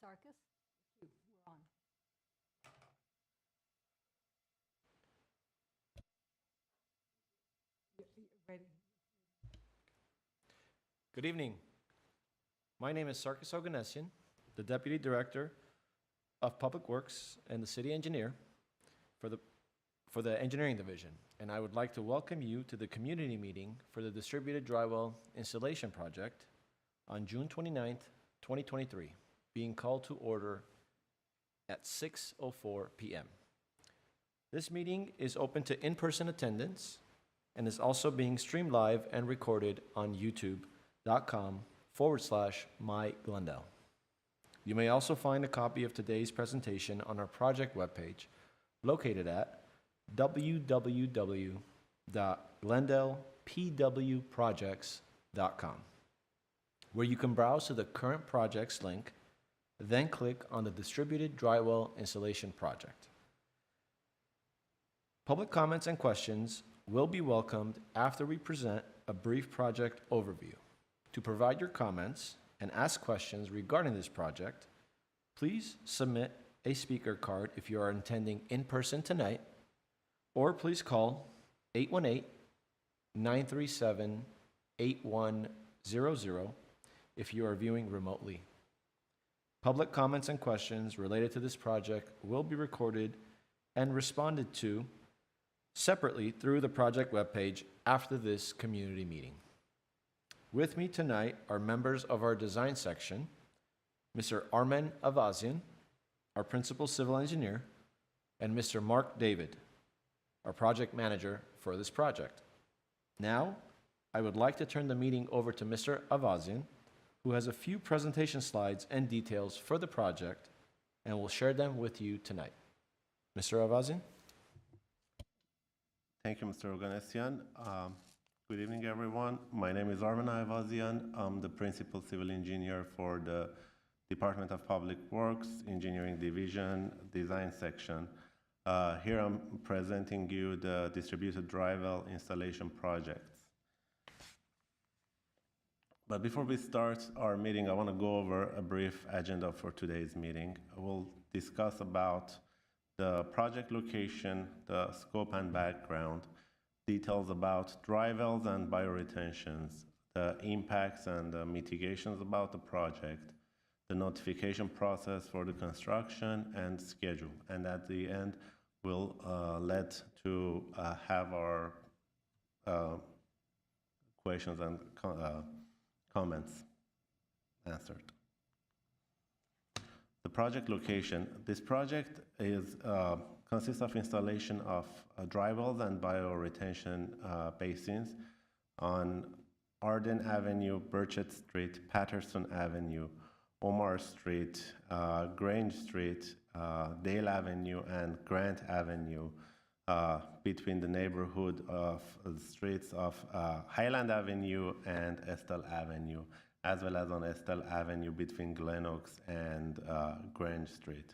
Sarkis. We're on. Ready? Good evening. My name is Sarkis Oganessian, the Deputy Director of Public Works and the City Engineer for the Engineering Division, and I would like to welcome you to the community meeting for the Distributed Drywell Installation Project on June 29th, 2023, being called to order at 6:04 p.m. This meeting is open to in-person attendance and is also being streamed live and recorded on youtube.com/MyGlendale. You may also find a copy of today's presentation on our project webpage located at www.glendalepwprojects.com, where you can browse to the current projects link, then click on the Distributed Drywell Installation Project. Public comments and questions will be welcomed after we present a brief project overview. To provide your comments and ask questions regarding this project, please submit a speaker card if you are attending in person tonight, or please call 818-937-8100 if you are viewing remotely. Public comments and questions related to this project will be recorded and responded to separately through the project webpage after this community meeting. With me tonight are members of our design section, Mr. Armen Avazian, our principal civil engineer, and Mr. Marc David, our project manager for this project. Now, I would like to turn the meeting over to Mr. Avazian, who has a few presentation slides and details for the project and will share them with you tonight. Mr. Avazian? Thank you, Mr. Oganessian. Good evening, everyone. My name is Armen Avazian. I'm the principal civil engineer for the Department of Public Works, Engineering Division, Design Section. Here I'm presenting you the distributed drywell installation projects. But before we start our meeting, I want to go over a brief agenda for today's meeting. We'll discuss about the project location, the scope and background, details about drywells and bioretentions, the impacts and the mitigations about the project, the notification process for the construction and schedule. And at the end, we'll have our questions and comments answered. The project location. This project consists of installation of drywells and bioretention basins on Arden Avenue, Burchett Street, Patterson Avenue, Omar Street, Grange Street, Dale Avenue, and Grant Avenue, between the neighborhood of the streets of Highland Avenue and Estelle Avenue, as well as on Estelle Avenue between Glen Oaks and Grange Street.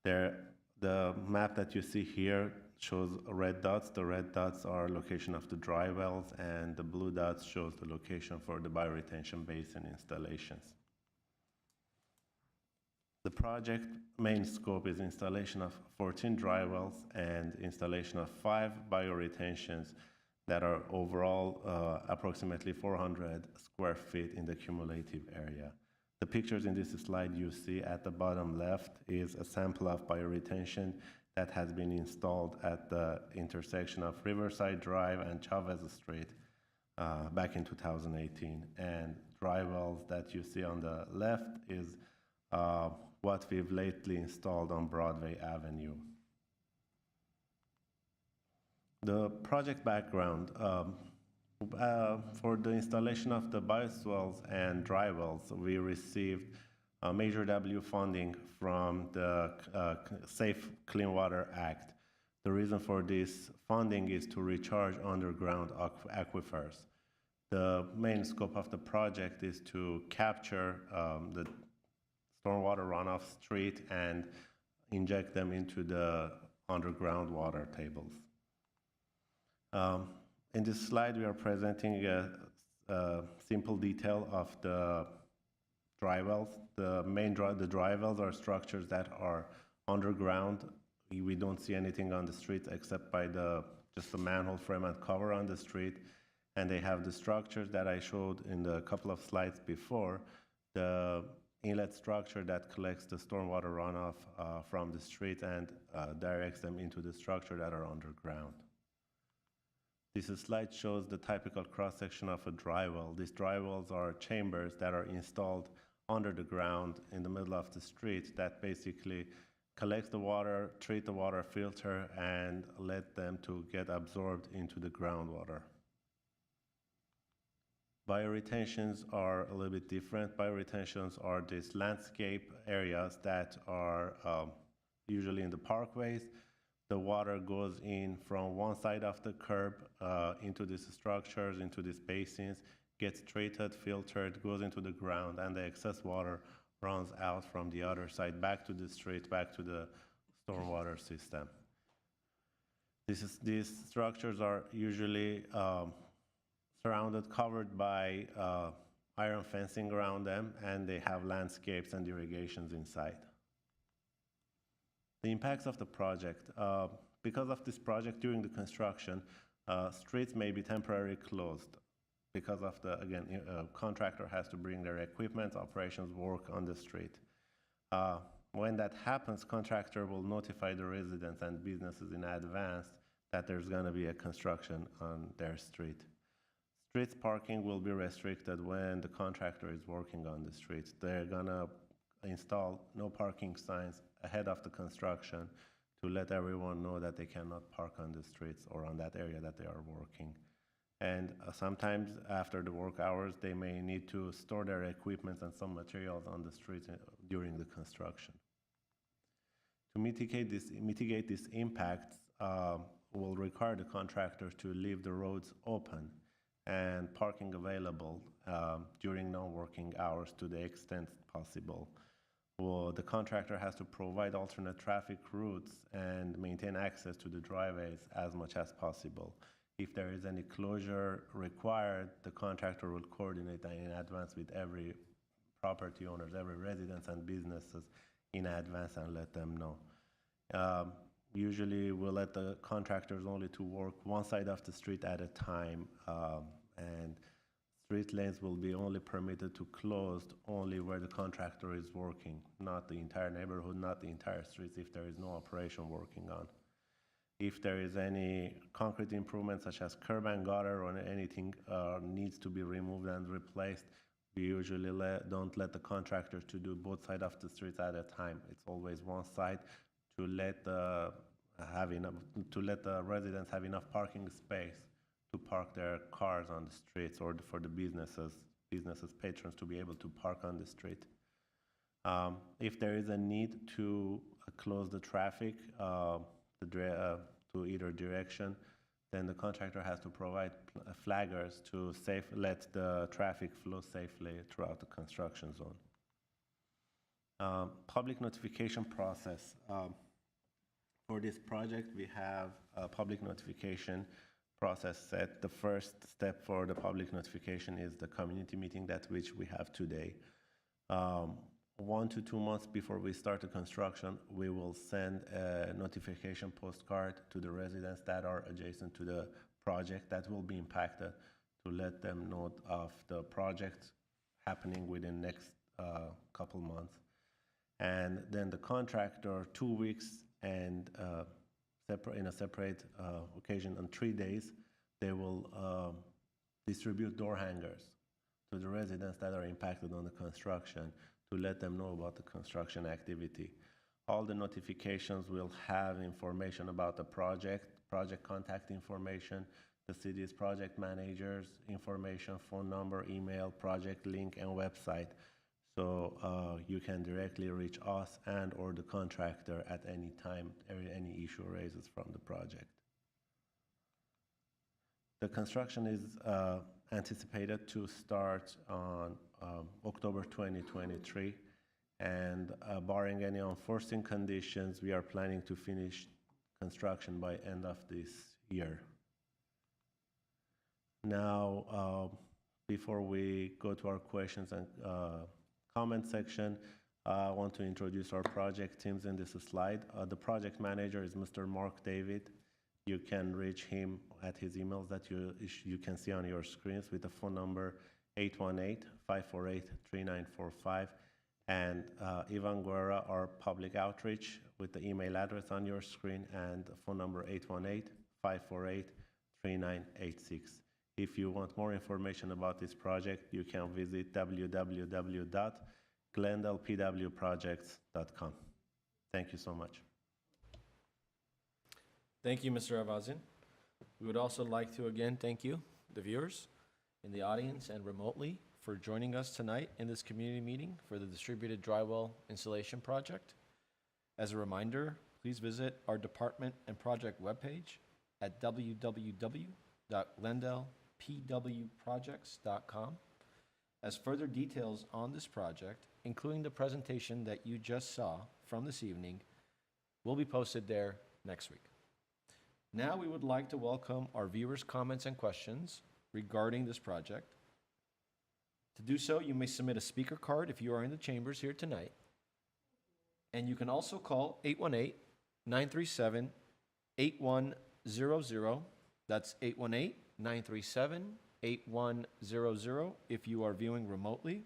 The map that you see here shows red dots. The red dots are location of the dry wells, and the blue dots shows the location for the bioretention basin installations. The project main scope is installation of 14 dry wells and installation of 5 bioretentions that are overall approximately 400 square feet in the cumulative area. The pictures in this slide you see at the bottom left is a sample of bioretention that has been installed at the intersection of Riverside Drive and Chavez Street back in 2018. And dry wells that you see on the left is what we've lately installed on Broadway Avenue. The project background. For the installation of the bioswales and dry wells, we received major W funding from the Safe Clean Water Act. The reason for this funding is to recharge underground aquifers. The main scope of the project is to capture the stormwater runoff street and inject them into the underground water tables. In this slide, we are presenting a simple detail of the drywells. The drywells are structures that are underground. We don't see anything on the street except by just the manhole frame and cover on the street. And they have the structures that I showed in the couple of slides before, the inlet structure that collects the stormwater runoff from the street and directs them into the structure that are underground. This slide shows the typical cross-section of a drywell. These drywells are chambers that are installed under the ground in the middle of the street that basically collects the water, treat the water, filter, and let them to get absorbed into the groundwater. Bioretentions are a little bit different. Bioretentions are these landscape areas that are usually in the parkways. The water goes in from one side of the curb into these structures, into these basins, gets treated, filtered, goes into the ground, and the excess water runs out from the other side back to the street, back to the stormwater system. These structures are usually surrounded, covered by iron fencing around them, and they have landscapes and irrigations inside. The impacts of the project. Because of this project during the construction, streets may be temporarily closed because of contractor has to bring their equipment, operations work on the street. When that happens, contractor will notify the residents and businesses in advance that there's gonna be a construction on their street. Street parking will be restricted when the contractor is working on the street. They're gonna install no parking signs ahead of the construction to let everyone know that they cannot park on the streets or on that area that they are working. And sometimes after the work hours, they may need to store their equipment and some materials on the streets during the construction. To mitigate these impacts, will require the contractor to leave the roads open and parking available during non-working hours to the extent possible. Well, the contractor has to provide alternate traffic routes and maintain access to the driveways as much as possible. If there is any closure required, the contractor will coordinate in advance with every property owners, every residents and businesses in advance and let them know. Usually we'll let the contractors only to work one side of the street at a time, and street lanes will be only permitted to closed only where the contractor is working, not the entire neighborhood, not the entire streets if there is no operation working on. If there is any concrete improvement such as curb and gutter or anything needs to be removed and replaced, we usually don't let the contractor to do both sides of the streets at a time. It's always one side to let the residents have enough parking space to park their cars on the streets, or for the businesses patrons to be able to park on the street. If there is a need to close the traffic to either direction, then the contractor has to provide flaggers to let the traffic flow safely throughout the construction zone. Public notification process. For this project, we have a public notification process set. The first step for the public notification is the community meeting which we have today. 1 to 2 months before we start the construction, we will send a notification postcard to the residents that are adjacent to the project that will be impacted to let them know of the project happening within the next couple months. And then the contractor, 2 weeks and in a separate occasion on 3 days, they will distribute door hangers to the residents that are impacted on the construction to let them know about the construction activity. All the notifications will have information about the project contact information, the city's project managers information, phone number, email, project link, and website. So you can directly reach us and or the contractor at any time, any issue arises from the project. The construction is anticipated to start on October 2023, and barring any unforeseen conditions, we are planning to finish construction by end of this year. Now, before we go to our questions and comment section. I want to introduce our project teams in this slide. The project manager is Mr. Marc David. You can reach him at his emails that you can see on your screens with the phone number 818-548-3945. And Ivan Guerra, our public outreach, with the email address on your screen and the phone number 818-548-3986. If you want more information about this project, you can visit www.glendalepwprojects.com. Thank you so much. Thank you, Mr. Avazian. We would also like to again thank you, the viewers in the audience and remotely, for joining us tonight in this community meeting for the distributed drywell installation project. As a reminder, please visit our department and project webpage at www.glendalepwprojects.com, as further details on this project, including the presentation that you just saw from this evening, will be posted there next week. Now we would like to welcome our viewers' comments and questions regarding this project. To do so, you may submit a speaker card if you are in the chambers here tonight. And you can also call 818-937-8100. That's 818-937-8100 if you are viewing remotely.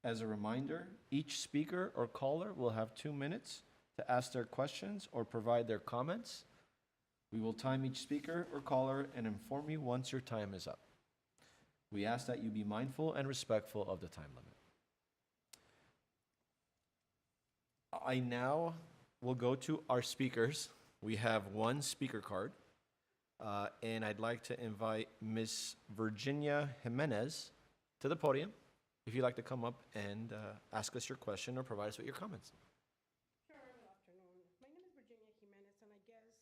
As a reminder, each speaker or caller will have 2 minutes to ask their questions or provide their comments. We will time each speaker or caller and inform you once your time is up. We ask that you be mindful and respectful of the time limit. I now will go to our speakers. We have one speaker card, and I'd like to invite Ms. Virginia Jimenez to the podium, if you'd like to come up and ask us your question or provide us with your comments. Sure, good afternoon. My name is Virginia Jimenez, and I guess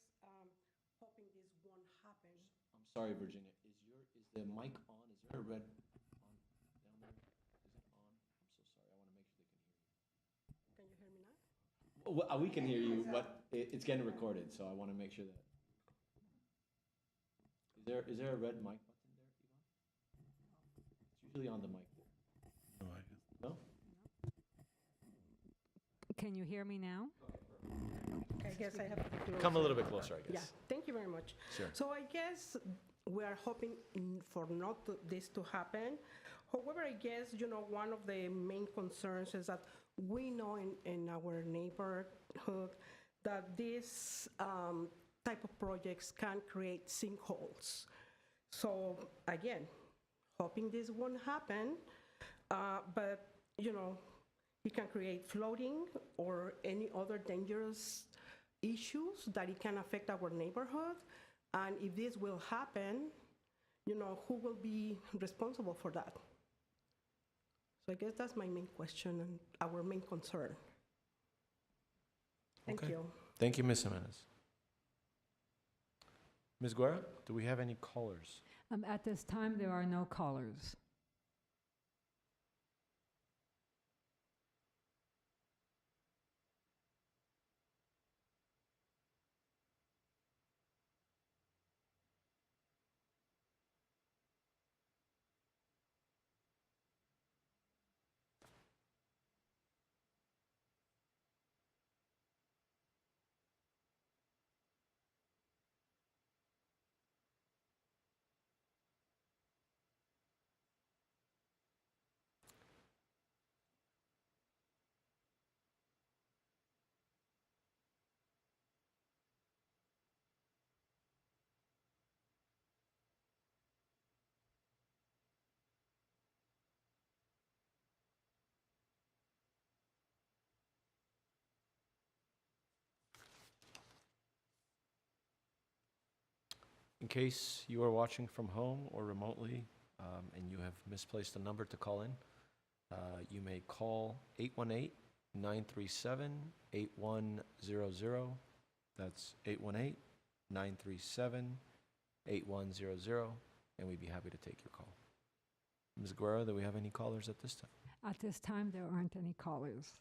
hoping this won't happen. I'm sorry, Virginia. Is the mic on? Is there a red on down there? Is it on? I'm so sorry. I want to make sure they can hear you. Can you hear me now? Well, we can hear you, but it's getting recorded, so I want to make sure that. Is there a red mic button there, Ivan? It's usually on the mic there. No, I guess. No? Can you hear me now? Okay, I guess I have to do Come a little bit closer, I Yeah, guess. thank you very much. Sure. So I guess we are hoping for not this to happen. However, I guess, one of the main concerns is that we know in our neighborhood that this type of projects can create sinkholes. So again, hoping this won't happen, but, it can create flooding or any other dangerous issues that it can affect our neighborhood. And if this will happen, who will be responsible for that? So I guess that's my main question and our main concern. Thank Okay. you. Thank you, Ms. Jimenez. Ms. Guerra, do we have any callers? At this time, there are no callers. In case you are watching from home or remotely and you have misplaced a number to call in, you may call 818-937-8100. That's 818-937-8100, and we'd be happy to take your call. Ms. Guerra, do we have any callers at this time? At this time, there aren't any callers.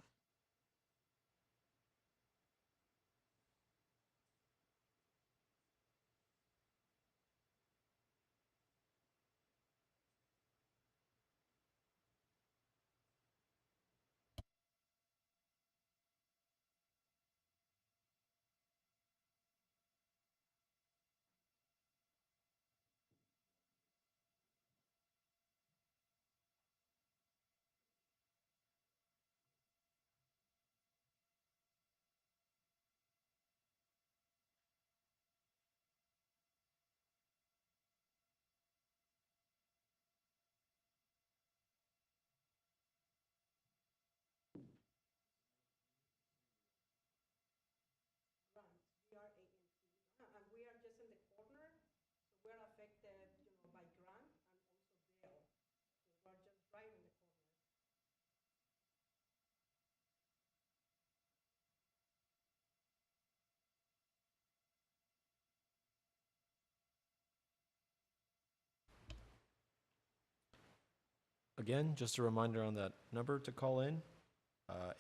Again, just a reminder on that number to call in,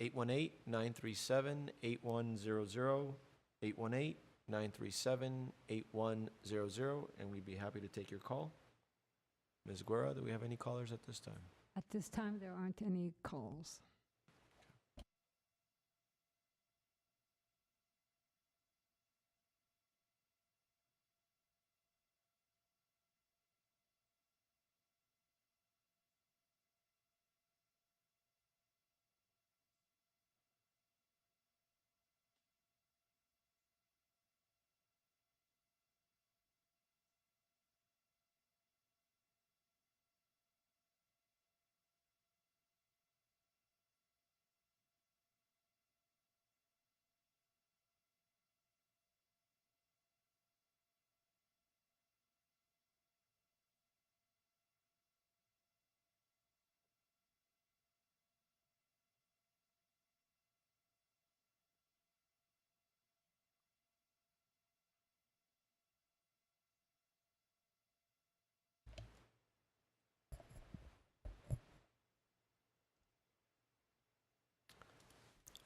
818-937-8100, 818-937-8100, and we'd be happy to take your call. Ms. Guerra, do we have any callers at this time? At this time, there aren't any calls.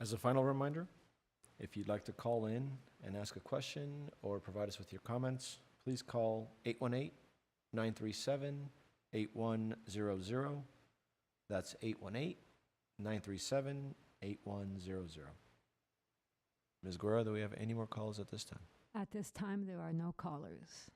As a final reminder, if you'd like to call in and ask a question or provide us with your comments, please call 818-937-8100. That's 818-937-8100. Ms. Guerra, do we have any more calls at this time? At this time, there are no callers.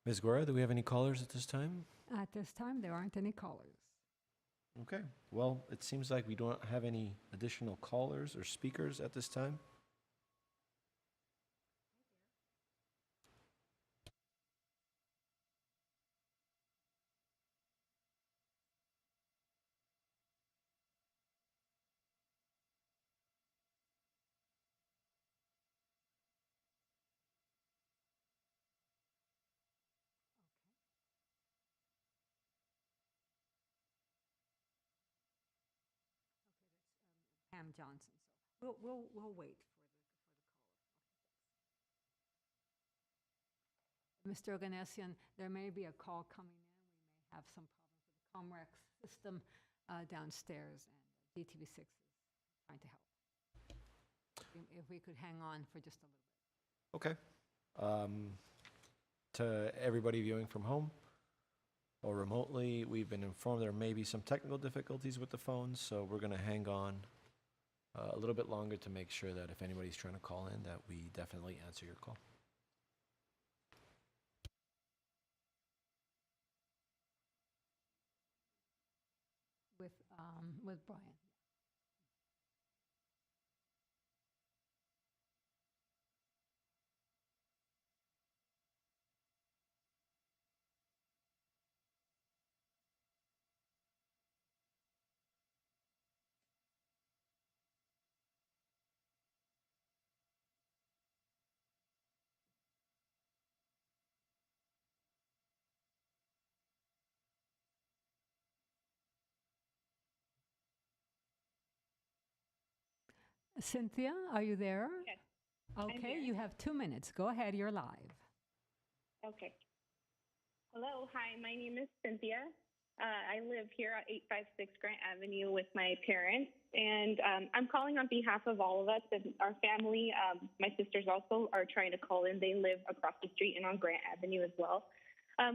Ms. Guerra, do we have any callers at this time? At this time, there aren't any callers. Okay, well, it seems like we don't have any additional callers or speakers at this time. Pam Johnson. So we'll wait for the caller. Mr. Oganessian, there may be a call coming in. We may have some problems with the Comrex system downstairs, and DTV6 is trying to help. If we could hang on for just a little bit. Okay. To everybody viewing from home or remotely, we've been informed there may be some technical difficulties with the phones, so we're going to hang on a little bit longer to make sure that if anybody's trying to call in, that we definitely answer your call. With Brian. Cynthia, are you there? Yes. Okay, here. you have 2 minutes. Go ahead, you're live. Okay. Hello, hi, my name is Cynthia. I live here at 856 Grant Avenue with my parents, and I'm calling on behalf of all of us and our family. My sisters also are trying to call in. They live across the street and on Grant Avenue as well.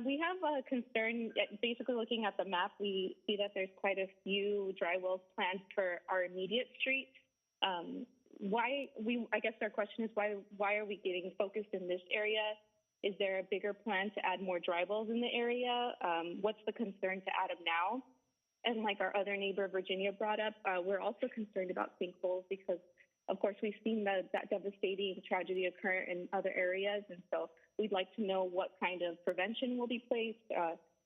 We have a concern. Basically, looking at the map, we see that there's quite a few dry wells planned for our immediate street. I guess our question is why are we getting focused in this area? Is there a bigger plan to add more dry wells in the area? What's the concern to add them now? And like our other neighbor, Virginia, brought up, we're also concerned about sinkholes because, of course, we've seen that devastating tragedy occur in other areas. And so we'd like to know what kind of prevention will be placed.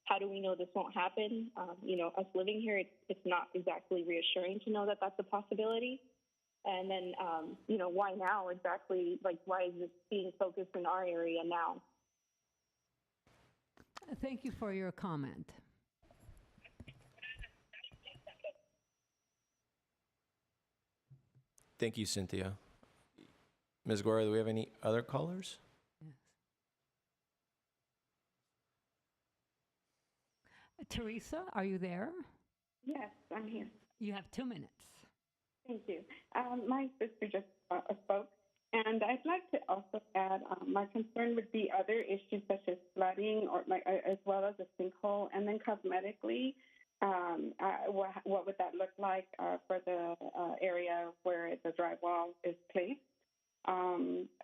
How do we know this won't happen? Us living here, it's not exactly reassuring to know that that's a possibility. And then, why now exactly? Like, why is this being focused in our area now? Thank you for your comment. Thank you, Cynthia. Ms. Guerra, do we have any other callers? Yes. Teresa, are you there? Yes, I'm here. You have 2 minutes. Thank you. My sister just spoke, and I'd like to also add my concern would be other issues such as flooding, or as well as a sinkhole, and then cosmetically, what would that look like for the area where the drywall is placed?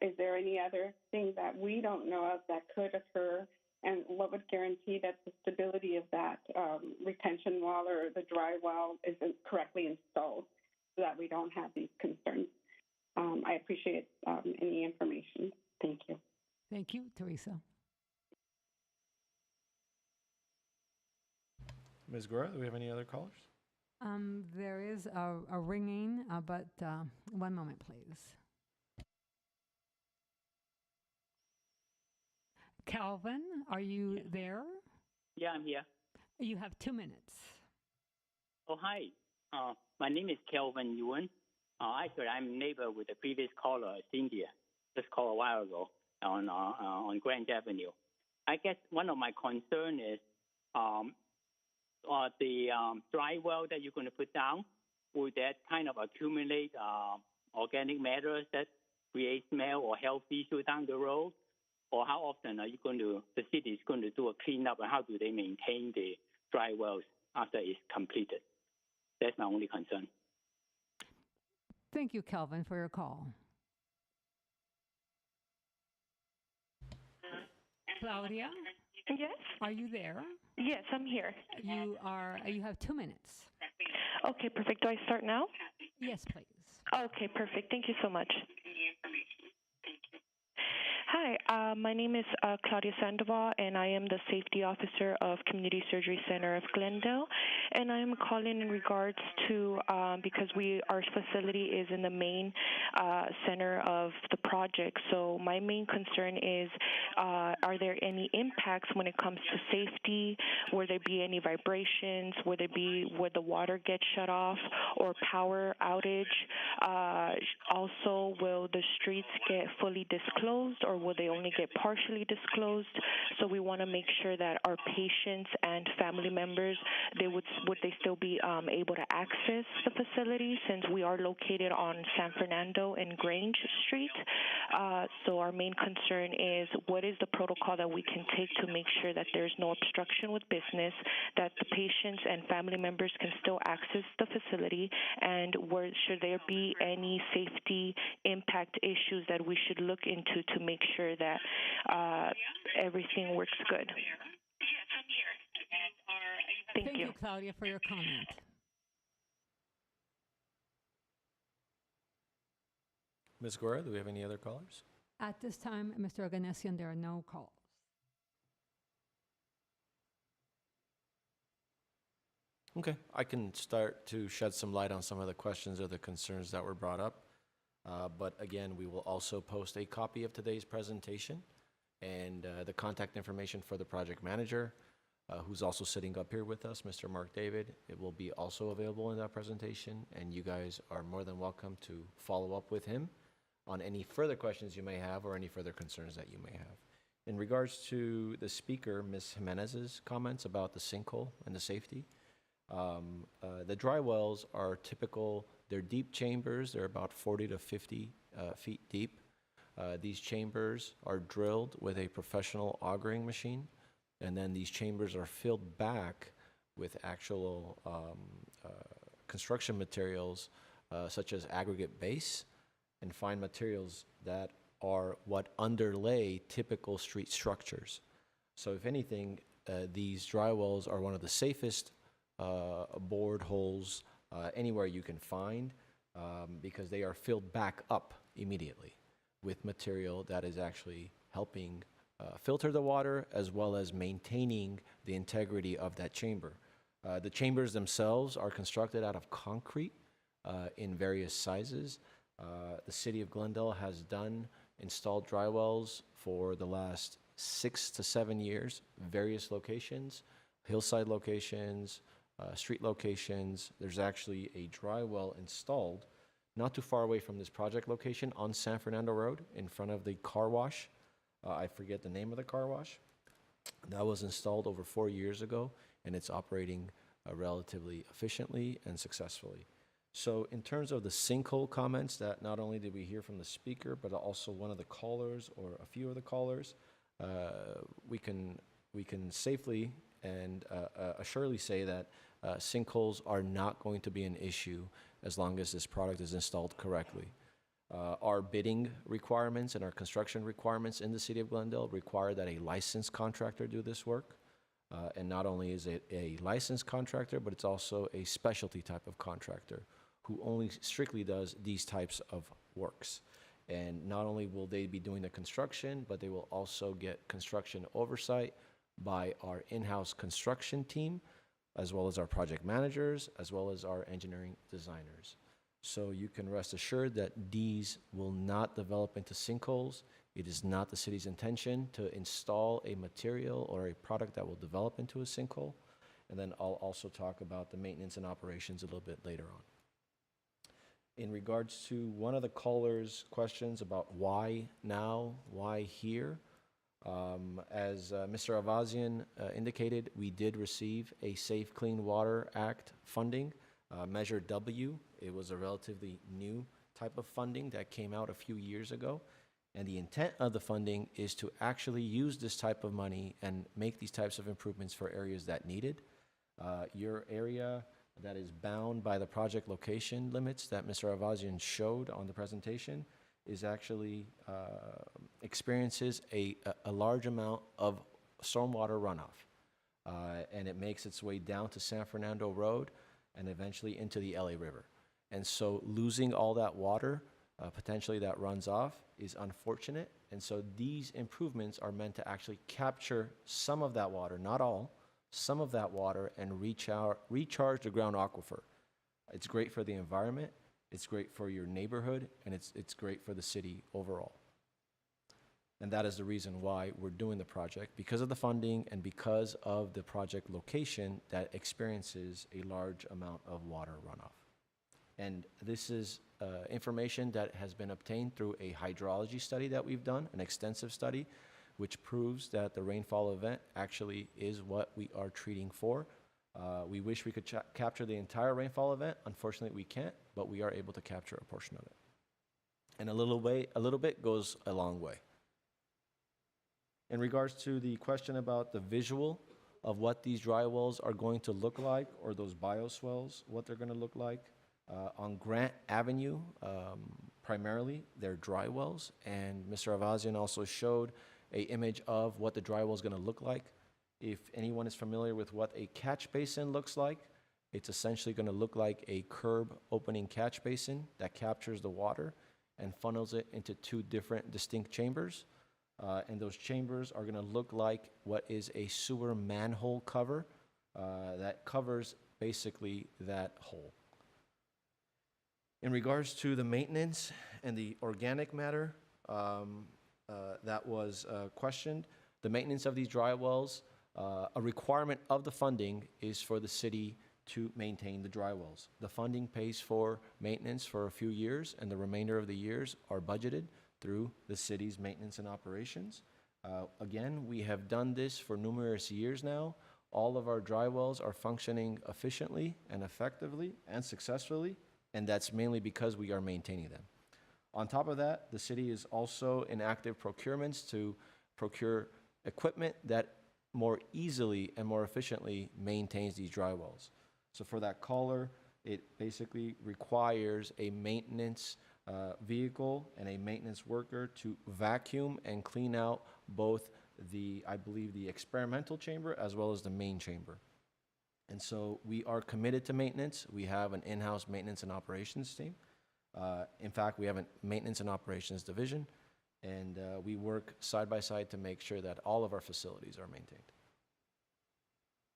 Is there any other thing that we don't know of that could occur? And what would guarantee that the stability of that retention wall or the drywall is correctly installed so that we don't have these concerns? I appreciate any information. Thank you. Thank you, Teresa. Ms. Guerra, do we have any other callers? There is a ringing, but 1 moment, please. Calvin, are you there? Yeah, I'm here. You have 2 minutes. Oh, hi. My name is Kelvin Yuan. Actually, I'm neighbor with the previous caller, Cynthia, just called a while ago on Grand Avenue. I guess one of my concern is the dry well that you're going to put down, will that kind of accumulate organic matters that create smell or health issue down the road? Or how often are the city is going to do a cleanup, and how do they maintain the dry wells after it's completed? That's my only concern. Thank you, Calvin, for your call. Claudia, Yes? are you there? Yes, I'm here. You have 2 minutes. Okay, perfect. Do I start now? Yes, please. Okay, perfect. Thank you so much. Hi, my name is Claudia Sandoval, and I am the safety officer of Community Surgery Center of Glendale. And I am calling in regards to, because our facility is in the main center of the project. So my main concern is, are there any impacts when it comes to safety? Will there be any vibrations? Would the water get shut off or power outage? Also, will the streets get fully disclosed, or will they only get partially disclosed? So we want to make sure that our patients and family members, would they still be able to access the facility, since we are located on San Fernando and Grange Street. So our main concern is, what is the protocol that we can take to make sure that there's no obstruction with business, that the patients and family members can still access the facility, and should there be any safety impact issues that we should look into to make sure that everything works good. Thank you. Thank you, Claudia, for your comment. Ms. Guerra, do we have any other callers? At this time, Mr. Oganessian, there are no calls. Okay, I can start to shed some light on some of the questions or the concerns that were brought up. But again, we will also post a copy of today's presentation and the contact information for the project manager, who's also sitting up here with us, Mr. Marc David. It will be also available in that presentation, and you guys are more than welcome to follow up with him on any further questions you may have or any further concerns that you may have. In regards to the speaker, Ms. Jimenez's comments about the sinkhole and the safety, the dry wells are typical. They're deep chambers. They're about 40 to 50 feet deep. These chambers are drilled with a professional augering machine. and then these chambers are filled back with actual construction materials such as aggregate base and fine materials that are what underlay typical street structures. So if anything, these drywells are one of the safest bored holes anywhere you can find because they are filled back up immediately with material that is actually helping filter the water as well as maintaining the integrity of that chamber. The chambers themselves are constructed out of concrete in various sizes. The city of Glendale has installed drywells for the last 6 to 7 years, various locations, hillside locations, street locations. There's actually a drywell installed not too far away from this project location on San Fernando Road in front of the car wash. I forget the name of the car wash. That was installed over 4 years ago, and it's operating relatively efficiently and successfully. So in terms of the sinkhole comments that not only did we hear from the speaker, but also one of the callers or a few of the callers, we can safely and assuredly say that sinkholes are not going to be an issue as long as this product is installed correctly. Our bidding requirements and our construction requirements in the city of Glendale require that a licensed contractor do this work. And not only is it a licensed contractor, but it's also a specialty type of contractor who only strictly does these types of works. And not only will they be doing the construction, but they will also get construction oversight by our in-house construction team, as well as our project managers, as well as our engineering designers. So you can rest assured that these will not develop into sinkholes. It is not the city's intention to install a material or a product that will develop into a sinkhole. And then I'll also talk about the maintenance and operations a little bit later on. In regards to one of the callers' questions about why now, why here, as Mr. Avazian indicated, we did receive a Safe Clean Water Act funding, Measure W. It was a relatively new type of funding that came out a few years ago. And the intent of the funding is to actually use this type of money and make these types of improvements for areas that need it. Your area that is bound by the project location limits that Mr. Avazian showed on the presentation is actually experiences a large amount of stormwater runoff. And it makes its way down to San Fernando Road and eventually into the LA River. And so losing all that water, potentially that runs off, is unfortunate. And so these improvements are meant to actually capture some of that water, not all, some of that water, and recharge the ground aquifer. It's great for the environment, it's great for your neighborhood, and it's great for the city overall. And that is the reason why we're doing the project, because of the funding and because of the project location that experiences a large amount of water runoff. And this is information that has been obtained through a hydrology study that we've done, an extensive study, which proves that the rainfall event actually is what we are treating for. We wish we could capture the entire rainfall event. Unfortunately, we can't, but we are able to capture a portion of it. And a little bit goes a long way. In regards to the question about the visual of what these drywells are going to look like, or those bioswells, what they're going to look like, on Grant Avenue, primarily, they're drywells, and Mr. Avazian also showed an image of what the drywell is going to look like. If anyone is familiar with what a catch basin looks like, it's essentially going to look like a curb opening catch basin that captures the water and funnels it into two different distinct chambers. And those chambers are going to look like what is a sewer manhole cover that covers basically that hole. In regards to the maintenance and the organic matter that was questioned, the maintenance of these drywells, a requirement of the funding is for the city to maintain the drywells. The funding pays for maintenance for a few years, and the remainder of the years are budgeted through the city's maintenance and operations. Again, we have done this for numerous years now. All of our drywells are functioning efficiently and effectively and successfully, and that's mainly because we are maintaining them. On top of that, the city is also in active procurements to procure equipment that more easily and more efficiently maintains these dry wells. So for that caller, it basically requires a maintenance vehicle and a maintenance worker to vacuum and clean out both I believe the experimental chamber as well as the main chamber. And so we are committed to maintenance. We have an in-house maintenance and operations team. In fact, we have a maintenance and operations division, and we work side by side to make sure that all of our facilities are maintained.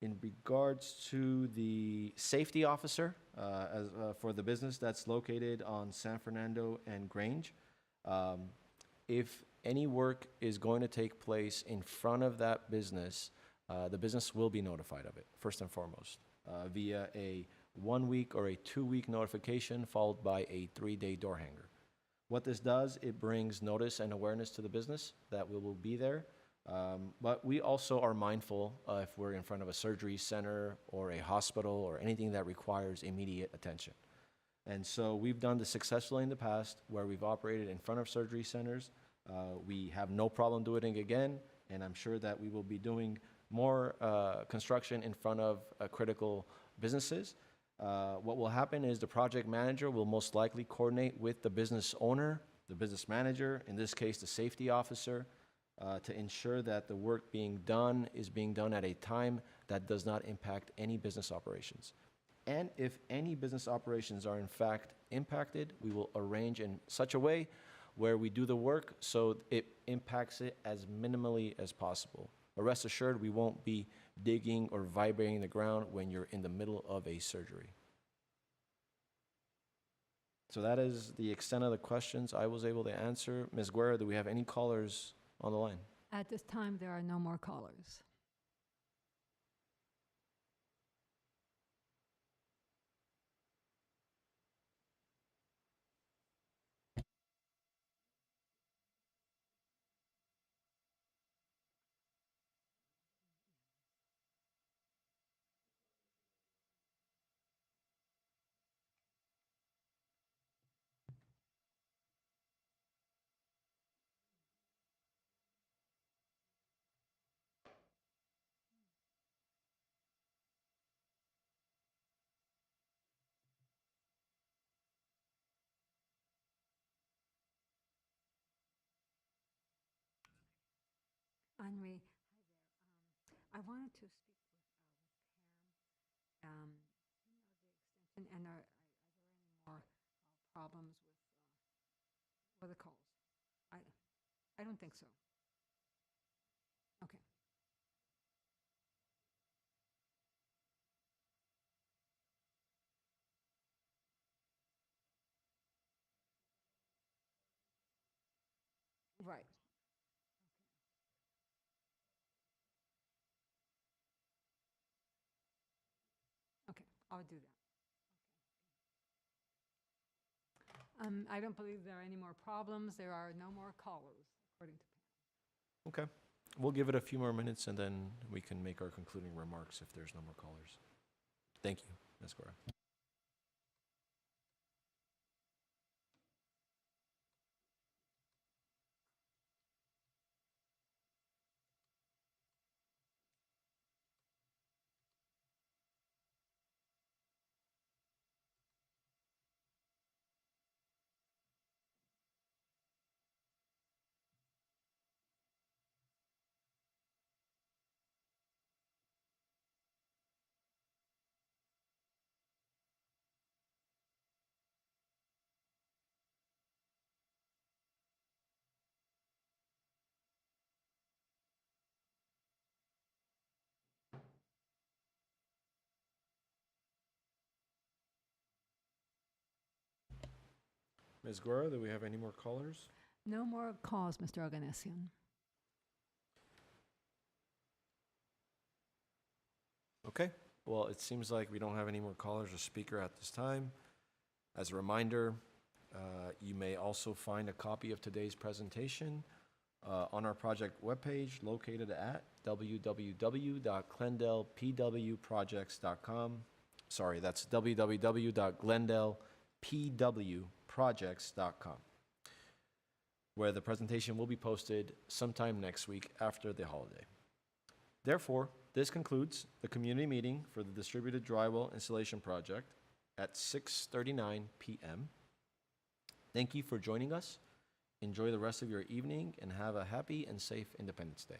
In regards to the safety officer for the business that's located on San Fernando and Grange, if any work is going to take place in front of that business, the business will be notified of it, first and foremost, via a 1 week or a 2 week notification followed by a 3-day door hanger. What this does, it brings notice and awareness to the business that we will be there. But we also are mindful if we're in front of a surgery center or a hospital or anything that requires immediate attention. And so we've done this successfully in the past where we've operated in front of surgery centers. We have no problem doing it again, and I'm sure that we will be doing more construction in front of critical businesses. What will happen is the project manager will most likely coordinate with the business owner, the business manager, in this case the safety officer, to ensure that the work being done is being done at a time that does not impact any business operations. And if any business operations are in fact impacted, we will arrange in such a way where we do the work so it impacts it as minimally as possible. But rest assured, we won't be digging or vibrating the ground when you're in the middle of a surgery. So that is the extent of the questions I was able to answer. Ms. Guerra, do we have any callers on the line? At this time, there are no more callers. Henri, I wanted to speak with Pam. The extension, and are there any more problems with the calls? I don't think so. Okay. Right. Okay, I'll do that. I don't believe there are any more problems. There are no more callers, according to Pam. Okay. We'll give it a few more minutes and then we can make our concluding remarks if there's no more callers. Thank you, Ms. Guerra. Ms. Guerra, do we have any more callers? No more calls, Mr. Oganessian. Okay. Well, it seems like we don't have any more callers or speaker at this time. As a reminder, you may also find a copy of today's presentation on our project webpage located at www.glendalepwprojects.com. Sorry, that's www.glendalepwprojects.com, where the presentation will be posted sometime next week after the holiday. Therefore, this concludes the community meeting for the distributed drywall installation project at 6:39 p.m. Thank you for joining us. Enjoy the rest of your evening and have a happy and safe Independence Day.